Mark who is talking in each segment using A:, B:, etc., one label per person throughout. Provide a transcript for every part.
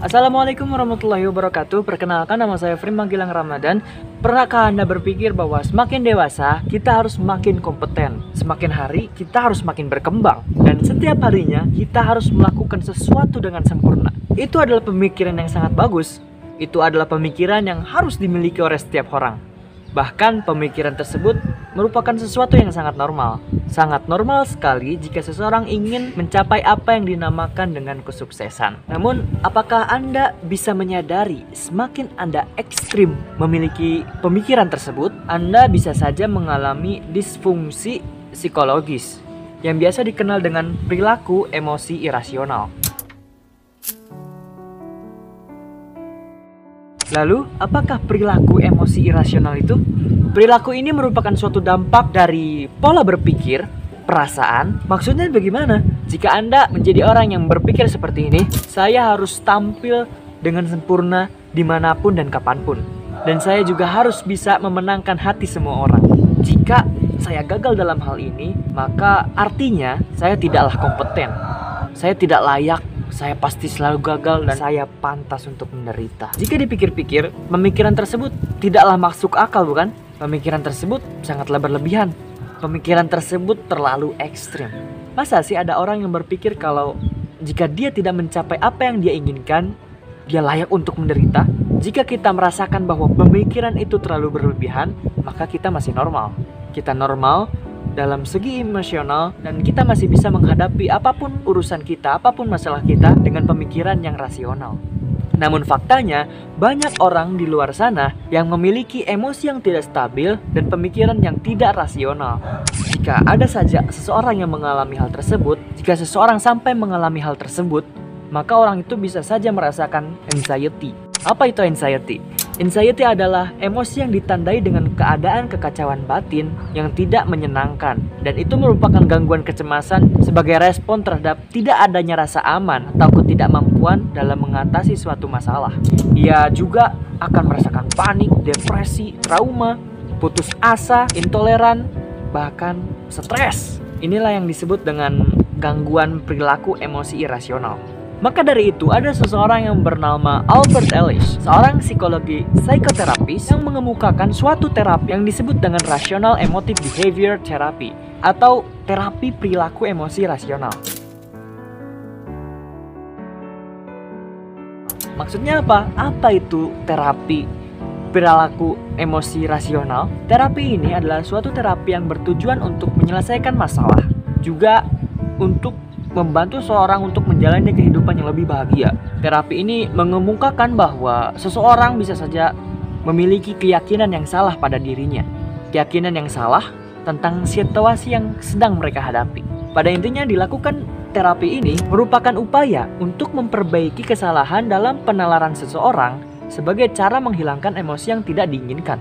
A: Assalamualaikum warahmatullahi wabarakatuh. Perkenalkan, nama saya Frim Gilang Ramadan. Pernahkah Anda berpikir bahwa semakin dewasa kita harus makin kompeten, semakin hari kita harus makin berkembang, dan setiap harinya kita harus melakukan sesuatu dengan sempurna? Itu adalah pemikiran yang sangat bagus. Itu adalah pemikiran yang harus dimiliki oleh setiap orang. Bahkan pemikiran tersebut merupakan sesuatu yang sangat normal. Sangat normal sekali jika seseorang ingin mencapai apa yang dinamakan dengan kesuksesan. Namun, apakah Anda bisa menyadari semakin Anda ekstrim memiliki pemikiran tersebut, Anda bisa saja mengalami disfungsi psikologis yang biasa dikenal dengan perilaku emosi irasional. Lalu, apakah perilaku emosi irasional itu? Perilaku ini merupakan suatu dampak dari pola berpikir, perasaan. Maksudnya bagaimana? Jika Anda menjadi orang yang berpikir seperti ini, saya harus tampil dengan sempurna dimanapun dan kapanpun. Dan saya juga harus bisa memenangkan hati semua orang. Jika saya gagal dalam hal ini, maka artinya saya tidaklah kompeten. Saya tidak layak. Saya pasti selalu gagal dan saya pantas untuk menderita. Jika dipikir-pikir, pemikiran tersebut tidaklah masuk akal, bukan? Pemikiran tersebut sangatlah berlebihan. Pemikiran tersebut terlalu ekstrim. Masa sih ada orang yang berpikir kalau jika dia tidak mencapai apa yang dia inginkan, dia layak untuk menderita? Jika kita merasakan bahwa pemikiran itu terlalu berlebihan, maka kita masih normal. Kita normal dalam segi emosional, dan kita masih bisa menghadapi apapun urusan kita, apapun masalah kita dengan pemikiran yang rasional. Namun faktanya, banyak orang di luar sana yang memiliki emosi yang tidak stabil dan pemikiran yang tidak rasional. Jika ada saja seseorang yang mengalami hal tersebut, jika seseorang sampai mengalami hal tersebut, maka orang itu bisa saja merasakan anxiety. Apa itu anxiety? Anxiety adalah emosi yang ditandai dengan keadaan kekacauan batin yang tidak menyenangkan, dan itu merupakan gangguan kecemasan sebagai respon terhadap tidak adanya rasa aman atau ketidakmampuan dalam mengatasi suatu masalah. Ia juga akan merasakan panik, depresi, trauma, putus asa, intoleran, bahkan stres. Inilah yang disebut dengan gangguan perilaku emosi irasional. Maka dari itu, ada seseorang yang bernama Albert Ellis, seorang psikologi psikoterapis yang mengemukakan suatu terapi yang disebut dengan Rational Emotive Behavior Therapy atau terapi perilaku emosi rasional. Maksudnya apa? Apa itu terapi perilaku emosi rasional? Terapi ini adalah suatu terapi yang bertujuan untuk menyelesaikan masalah, juga untuk membantu seorang untuk menjalani kehidupan yang lebih bahagia. Terapi ini mengemukakan bahwa seseorang bisa saja memiliki keyakinan yang salah pada dirinya. Keyakinan yang salah tentang situasi yang sedang mereka hadapi. Pada intinya, dilakukan terapi ini merupakan upaya untuk memperbaiki kesalahan dalam penalaran seseorang sebagai cara menghilangkan emosi yang tidak diinginkan.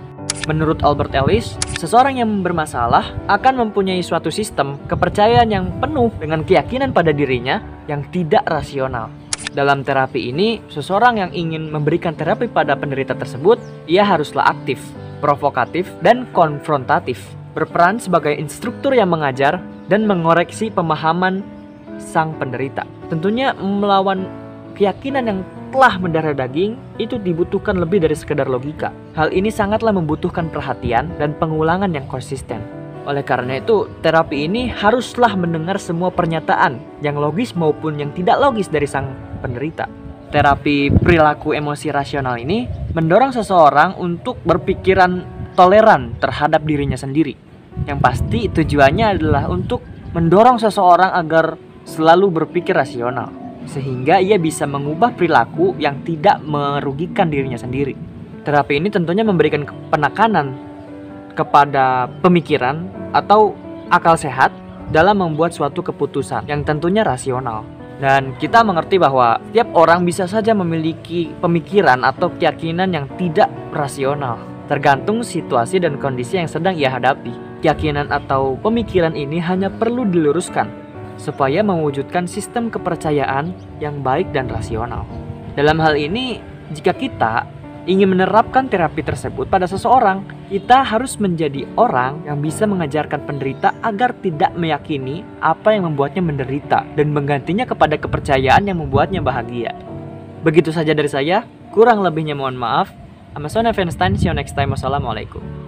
A: Menurut Albert Ellis, seseorang yang bermasalah akan mempunyai suatu sistem kepercayaan yang penuh dengan keyakinan pada dirinya yang tidak rasional. Dalam terapi ini, seseorang yang ingin memberikan terapi pada penderita tersebut, ia haruslah aktif, provokatif, dan konfrontatif, berperan sebagai instruktur yang mengajar dan mengoreksi pemahaman sang penderita. Tentunya melawan keyakinan yang telah mendarah daging itu dibutuhkan lebih dari sekedar logika. Hal ini sangatlah membutuhkan perhatian dan pengulangan yang konsisten. Oleh karena itu, terapi ini haruslah mendengar semua pernyataan yang logis maupun yang tidak logis dari sang penderita. Terapi perilaku emosi rasional ini mendorong seseorang untuk berpikiran toleran terhadap dirinya sendiri. Yang pasti tujuannya adalah untuk mendorong seseorang agar selalu berpikir rasional, sehingga ia bisa mengubah perilaku yang tidak merugikan dirinya sendiri. Terapi ini tentunya memberikan penekanan kepada pemikiran atau akal sehat dalam membuat suatu keputusan yang tentunya rasional. Dan kita mengerti bahwa setiap orang bisa saja memiliki pemikiran atau keyakinan yang tidak rasional, tergantung situasi dan kondisi yang sedang ia hadapi. Keyakinan atau pemikiran ini hanya perlu diluruskan supaya mewujudkan sistem kepercayaan yang baik dan rasional. Dalam hal ini, jika kita ingin menerapkan terapi tersebut pada seseorang, kita harus menjadi orang yang bisa mengajarkan penderita agar tidak meyakini apa yang membuatnya menderita dan menggantinya kepada kepercayaan yang membuatnya bahagia. Begitu saja dari saya, kurang lebihnya mohon maaf. Amazon Evenstein, see you next time. Wassalamualaikum.